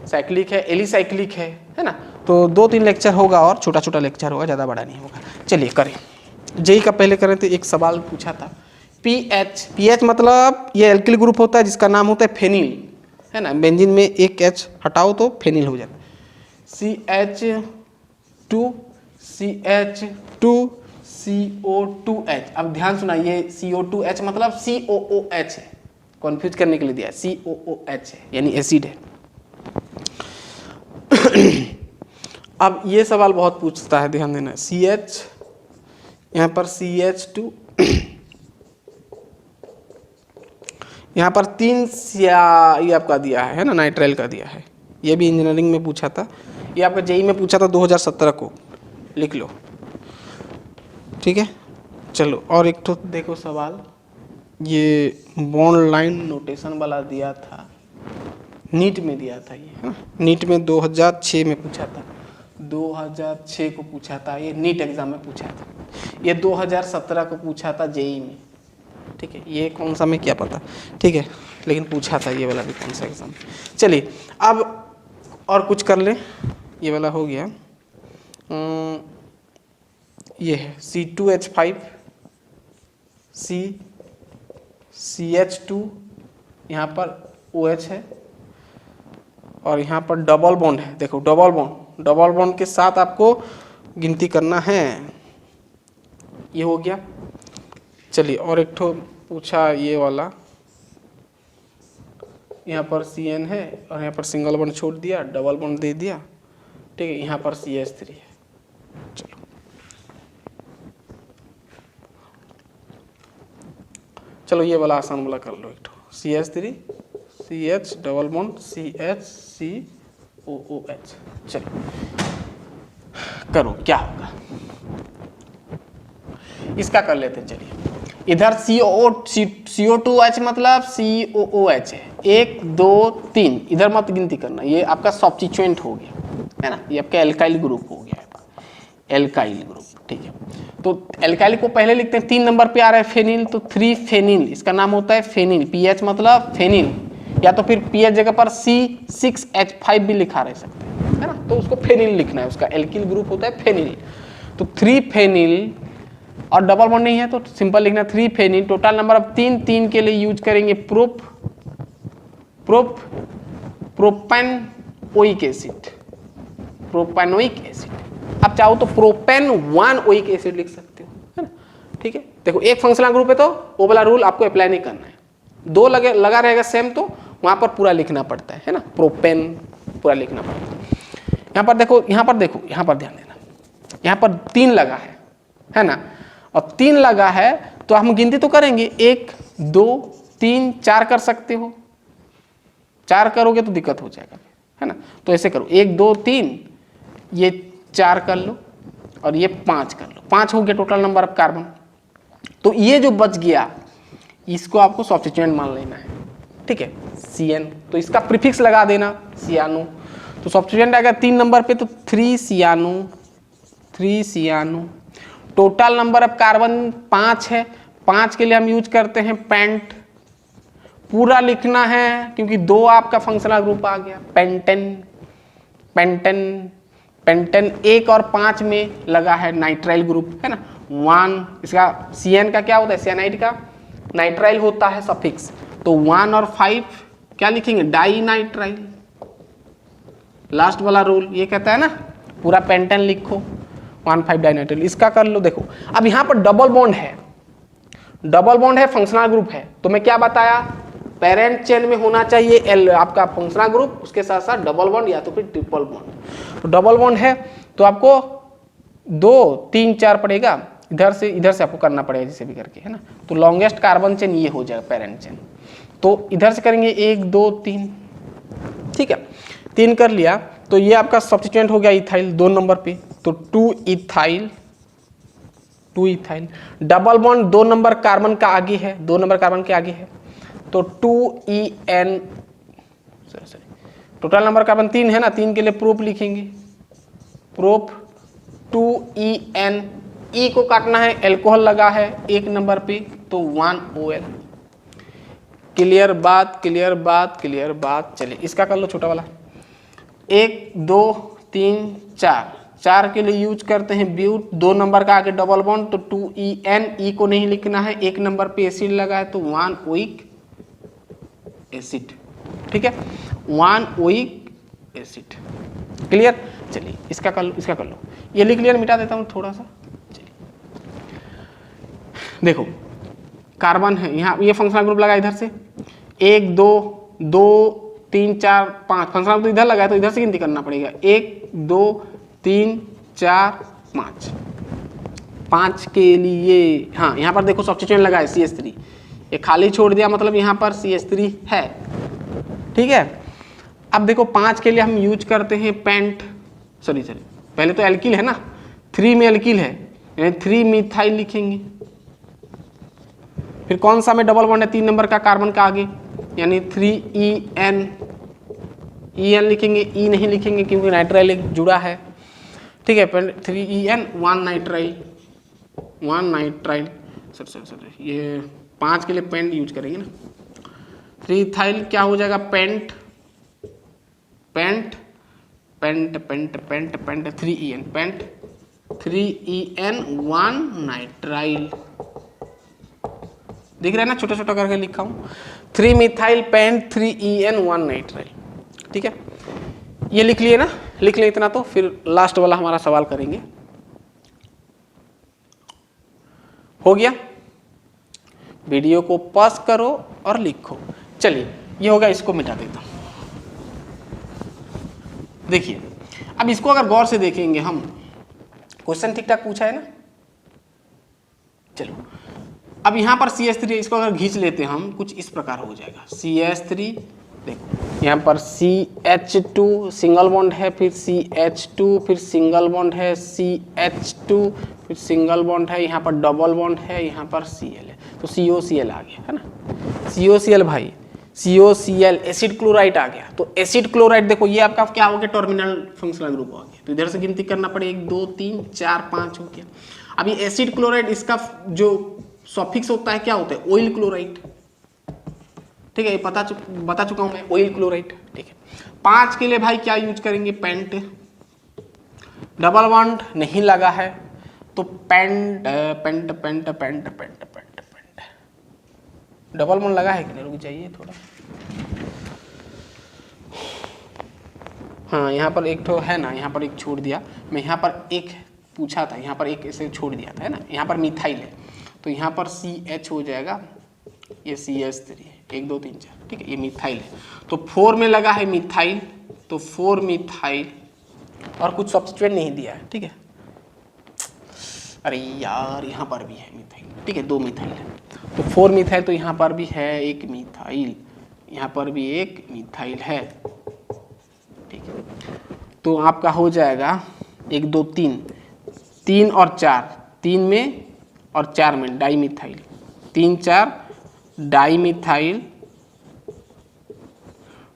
साइक्लिक है, एली साइक्लिक है ना। तो 2-3 लेक्चर होगा और छोटा छोटा लेक्चर होगा, ज़्यादा बड़ा नहीं होगा। चलिए करें। जेई का पहले करें तो एक सवाल पूछा था, पीएच मतलब ये एल्किल ग्रुप होता है जिसका नाम होता है फेनिल, है ना। बेंजीन में एक एच हटाओ तो फेनिल हो जाता है। CH2CO2H। अब ध्यान सुनाइए, CO2H मतलब COOH है, कन्फ्यूज करने के लिए दिया है, COOH है यानी एसिड है। अब ये सवाल बहुत पूछता है, ध्यान देना। CH, यहाँ पर CH2, यहाँ पर 3 ये आपका दिया है ना, नाइट्राइल का दिया है। ये भी इंजीनियरिंग में पूछा था, ये आपका जेई में पूछा था 2017 को, लिख लो, ठीक है। चलो और एक तो देखो सवाल, ये बॉन्ड लाइन नोटेशन वाला दिया था, नीट में दिया था ये, है ना। नीट में 2006 में पूछा था, 2006 को पूछा था, ये नीट एग्जाम में पूछा था। ये 2017 को पूछा था जेई में, ठीक है। ये कौन सा में क्या पता, ठीक है, लेकिन पूछा था ये वाला भी कौन सा एग्जाम। चलिए अब और कुछ कर ले, ये वाला हो गया। ये है C2H5, CH2, यहाँ पर OH है और यहाँ पर डबल बॉन्ड है। देखो डबल बॉन्ड के साथ आपको गिनती करना है, ये हो गया। चलिए और एक ठो पूछा ये वाला, यहाँ पर CN है और यहाँ पर सिंगल बॉन्ड छोड़ दिया, डबल बॉन्ड दे दिया, ठीक है। यहाँ पर CH3 है। चलो ये वाला आसान वाला कर लो, एक ठो CH3 CH double bond CH COOH। चलो करो क्या होगा, इसका कर लेते हैं। चलिए इधर CO2H मतलब COOH है, 1 2 3, इधर मत गिनती करना, ये आपका सब्स्टिट्यूएंट हो गया, है ना। ये आपका एल्काइल ग्रुप हो गया, एल्काइल ग्रुप, ठीक है। तो एल्काइल को पहले लिखते हैं, 3 नंबर पे आ रहा है फेनिल, तो 3 फेनिल, इसका नाम होता है फेनिल। पीएच मतलब फेनिल, या तो फिर पीएच जगह पर C6H5 भी लिखा रह सकते हैं, है ना। तो उसको फेनिल लिखना है, उसका एल्किल ग्रुप होता है फेनिल। तो 3 फेनिल और डबल बॉन्ड नहीं है तो सिंपल लिखना 3 फेनिल। टोटल नंबर अब 3 के लिए यूज करेंगे प्रोपेनोइक एसिड। आप चाहो तो प्रोपेन 1 ओइक एसिड लिख सकते हो, है ना, ठीक है। देखो एक फंक्शनल ग्रुप है तो वो वाला रूल आपको अप्लाई नहीं करना है, 2 लगा रहेगा सेम तो वहां पर पूरा लिखना पड़ता है ना, प्रोपेन पूरा लिखना पड़ता है। यहाँ पर देखो, यहाँ पर ध्यान देना, यहाँ पर 3 लगा है ना, और 3 लगा है तो हम गिनती तो करेंगे, 1 2 3 4 कर सकते हो, 4 करोगे तो दिक्कत हो जाएगा, है ना। तो ऐसे करो 1 2 3, ये 4 कर लो और ये 5 कर लो, 5 हो गया टोटल नंबर ऑफ कार्बन। तो ये जो बच गया इसको आपको सब्स्टिट्यूएंट मान लेना है, ठीक है, CN। तो इसका प्रीफिक्स लगा देना सियानो, तो सब्स्टिट्यूएंट आएगा 3 नंबर पे तो 3 सियानो टोटल नंबर ऑफ कार्बन 5 है, 5 के लिए हम यूज करते हैं पेंट। पूरा लिखना है क्योंकि 2 आपका फंक्शनल ग्रुप आ गया, पेंटेन पेंटेन पेंटेन। 1 और 5 में लगा है नाइट्राइल ग्रुप, है ना। 1 इसका CN का क्या होता है, साइनाइड का नाइट्राइल होता है सफिक्स, तो 1 और 5 क्या लिखेंगे, डाई नाइट्राइल। लास्ट वाला रूल ये कहता है ना, पूरा पेंटेन लिखो 1,5 डाइनाइट्राइल। इसका कर लो। देखो अब यहाँ पर डबल बॉन्ड है, डबल बॉन्ड है, फंक्शनल ग्रुप है, तो मैं क्या बताया, पेरेंट चेन में होना चाहिए आपका फंक्शनल ग्रुप, उसके साथ साथ डबल बॉन्ड या तो फिर ट्रिपल बॉन्ड। तो डबल बॉन्ड है तो आपको 2 3 4 पड़ेगा, इधर से आपको करना पड़ेगा जिसे भी करके, है ना। तो लॉन्गेस्ट कार्बन चेन ये हो जाएगा पेरेंट चेन। तो इधर से करेंगे 1 2 3, ठीक है। 3 कर लिया तो ये आपका सब्स्टिट्यूएंट हो गया इथाइल 2 नंबर पे, तो 2 ethyl. Double bond 2 number carbon का आगे है, 2 नंबर कार्बन के आगे है, तो 2En। टोटल नंबर कार्बन 3 है ना, 3 के लिए प्रोप लिखेंगे, प्रोप 2En। ई को काटना है, एल्कोहल लगा है 1 नंबर पे, तो 1OL। क्लियर बात, क्लियर बात, क्लियर बात। चलिए इसका कर लो छोटा वाला। 1 2 3 4, 4 के लिए यूज करते हैं ब्यूट, 2 नंबर का आगे डबल बॉन्ड, तो 2En। ई को नहीं लिखना है, 1 नंबर पे एसिड लगा है, तो 1 ओइक एसिड, ठीक है, 1 ओइक एसिड। क्लियर। चलिए इसका कर लो, इसका कर लो। ये लिख लिया, मिटा देता हूँ थोड़ा सा। चलिए देखो कार्बन है यहाँ, ये फंक्शनल ग्रुप लगा इधर से, 1 2 2 3 4 5, फंक्शनल ग्रुप इधर लगा है तो इधर से गिनती करना पड़ेगा, 1 2 3 4 5। 5 के लिए हाँ यहाँ पर देखो सब्स्टिट्यूएंट लगा है CH3, ये खाली छोड़ दिया मतलब यहाँ पर CH3 है, ठीक है। अब देखो 5 के लिए हम यूज करते हैं पेंट, सॉरी पहले तो एल्किल है ना, 3 में एल्किल है यानी 3 मिथाइल लिखेंगे। फिर कौन सा में डबल बॉन्ड है, 3 नंबर का कार्बन का आगे, यानी 3En। En लिखेंगे, ई नहीं लिखेंगे क्योंकि नाइट्राइल एक जुड़ा है, ठीक है। 3En 1 nitrile, 1 nitrile. सर ये 5 के लिए पेंट यूज करेंगे ना। 3 इथाइल क्या हो जाएगा, pent pent pent pent pent pent 3En pent, 3En 1 nitrile. दिख रहा है ना, छोटा छोटा करके लिखा हूँ, 3 मिथाइल पेंट 3En 1 नाइट्राइल, ठीक है। ये लिख लिए ना, लिख ले इतना, तो फिर लास्ट वाला हमारा सवाल करेंगे। हो गया, वीडियो को पॉज करो और लिखो। चलिए ये हो गया, इसको मिटा देता हूं। देखिए अब इसको अगर गौर से देखेंगे हम, क्वेश्चन ठीक ठाक पूछा है ना। चलो अब यहाँ पर CH3, इसको अगर खींच लेते हैं हम, कुछ इस प्रकार हो जाएगा। CH3 देखो यहाँ पर CH2 सिंगल बॉन्ड है, फिर CH2, फिर सिंगल बॉन्ड है, CH2, फिर सिंगल बॉन्ड है, यहाँ पर डबल बॉन्ड है, यहाँ पर Cl है, तो COCl आ गया, है ना। COCl भाई, COCl एसिड क्लोराइड आ गया। तो एसिड क्लोराइड देखो ये आपका क्या हो गया, टर्मिनल फंक्शनल ग्रुप आ गया। तो इधर से गिनती करना पड़े, 1 2 3 4 5 हो गया। अब ये एसिड क्लोराइड, इसका जो सफिक्स होता है क्या होता है, ऑयल क्लोराइड, ठीक है, बता चुका हूं मैं, ऑयल क्लोराइड, ठीक है। 5 के लिए भाई क्या यूज करेंगे, पेंट। डबल बॉन्ड नहीं लगा है तो pent pent pent pent pent pent pent. Double bond लगा है कि नहीं, रुक जाइए थोड़ा। हाँ यहाँ पर एक तो है ना, यहाँ पर एक छोड़ दिया मैं, यहाँ पर एक पूछा था, यहाँ पर एक ऐसे छोड़ दिया था, है ना। यहाँ पर मिथाइल है तो यहाँ पर CH हो जाएगा, ये CH3 है, 1 2 3 4, ठीक है, ये मिथाइल है। तो 4 में लगा है मिथाइल, तो 4 मिथाइल, और कुछ सब्स्टिट्यूएंट नहीं दिया है, ठीक है। अरे यार यहाँ पर भी है मिथाइल, ठीक है, 2 मिथाइल है, तो 4 मिथाइल, तो यहाँ पर भी है 1 मिथाइल, यहाँ पर भी 1 मिथाइल है, ठीक है। तो आपका हो जाएगा 1 2 3, 3 और 4, 3 में और 4 में dimethyl, 3 4 dimethyl.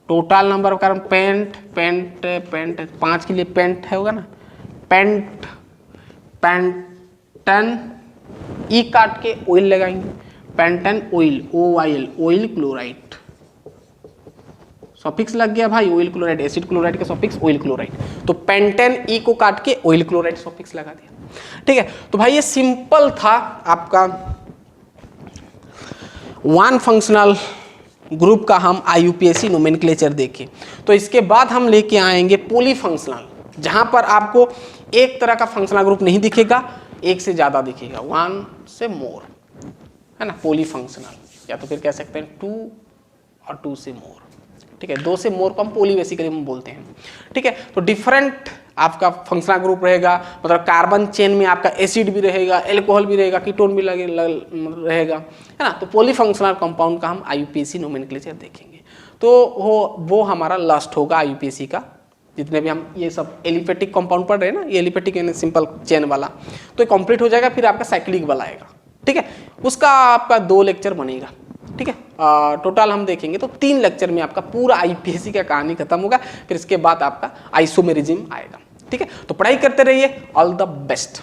Total number of carbon, pent pent pent, 5 के लिए पेंट है होगा ना, पेंट पेंट टेन ई काट के ऑयल लगाएंगे, pentane oil, OYL, oil chloride, suffix लग गया भाई, ऑयल क्लोराइड, एसिड क्लोराइड का सफिक्स ऑयल क्लोराइड, तो पेंटेन ई को काट के ऑयल क्लोराइड सफिक्स लगा दिया। ठीक है, तो भाई ये सिंपल था आपका वन फंक्शनल ग्रुप का हम IUPAC नोमेनक्लेचर देखें। तो इसके बाद हम लेके आएंगे पॉलीफंक्शनल, जहां पर आपको एक तरह का फंक्शनल ग्रुप नहीं दिखेगा, एक से ज्यादा दिखेगा, वन से मोर, है ना, पॉलीफंक्शनल, या तो फिर कह सकते हैं टू और टू से मोर। ठीक है, दो से मोर को हम पॉली बेसिकली हम बोलते हैं। ठीक है, तो डिफरेंट आपका फंक्शनल ग्रुप रहेगा, मतलब कार्बन चेन में आपका एसिड भी रहेगा, एल्कोहल भी रहेगा, कीटोन भी रहेगा, है ना। तो पॉलीफंक्शनल कंपाउंड का हम IUPAC नोमेनक्लेचर देखेंगे। तो वो हमारा लास्ट होगा IUPAC का, जितने भी हम ये सब एलिफेटिक कंपाउंड पढ़ रहे हैं ना, ये एलिफेटिक यानी सिंपल चेन वाला, तो ये कंप्लीट हो जाएगा, फिर आपका साइक्लिक वाला आएगा। ठीक है, उसका आपका 2 लेक्चर बनेगा। ठीक है, टोटल हम देखेंगे तो 3 लेक्चर में आपका पूरा IUPAC का कहानी खत्म होगा, फिर इसके बाद आपका आइसोमेरिज्म आएगा। ठीक है, तो पढ़ाई करते रहिए, ऑल द बेस्ट।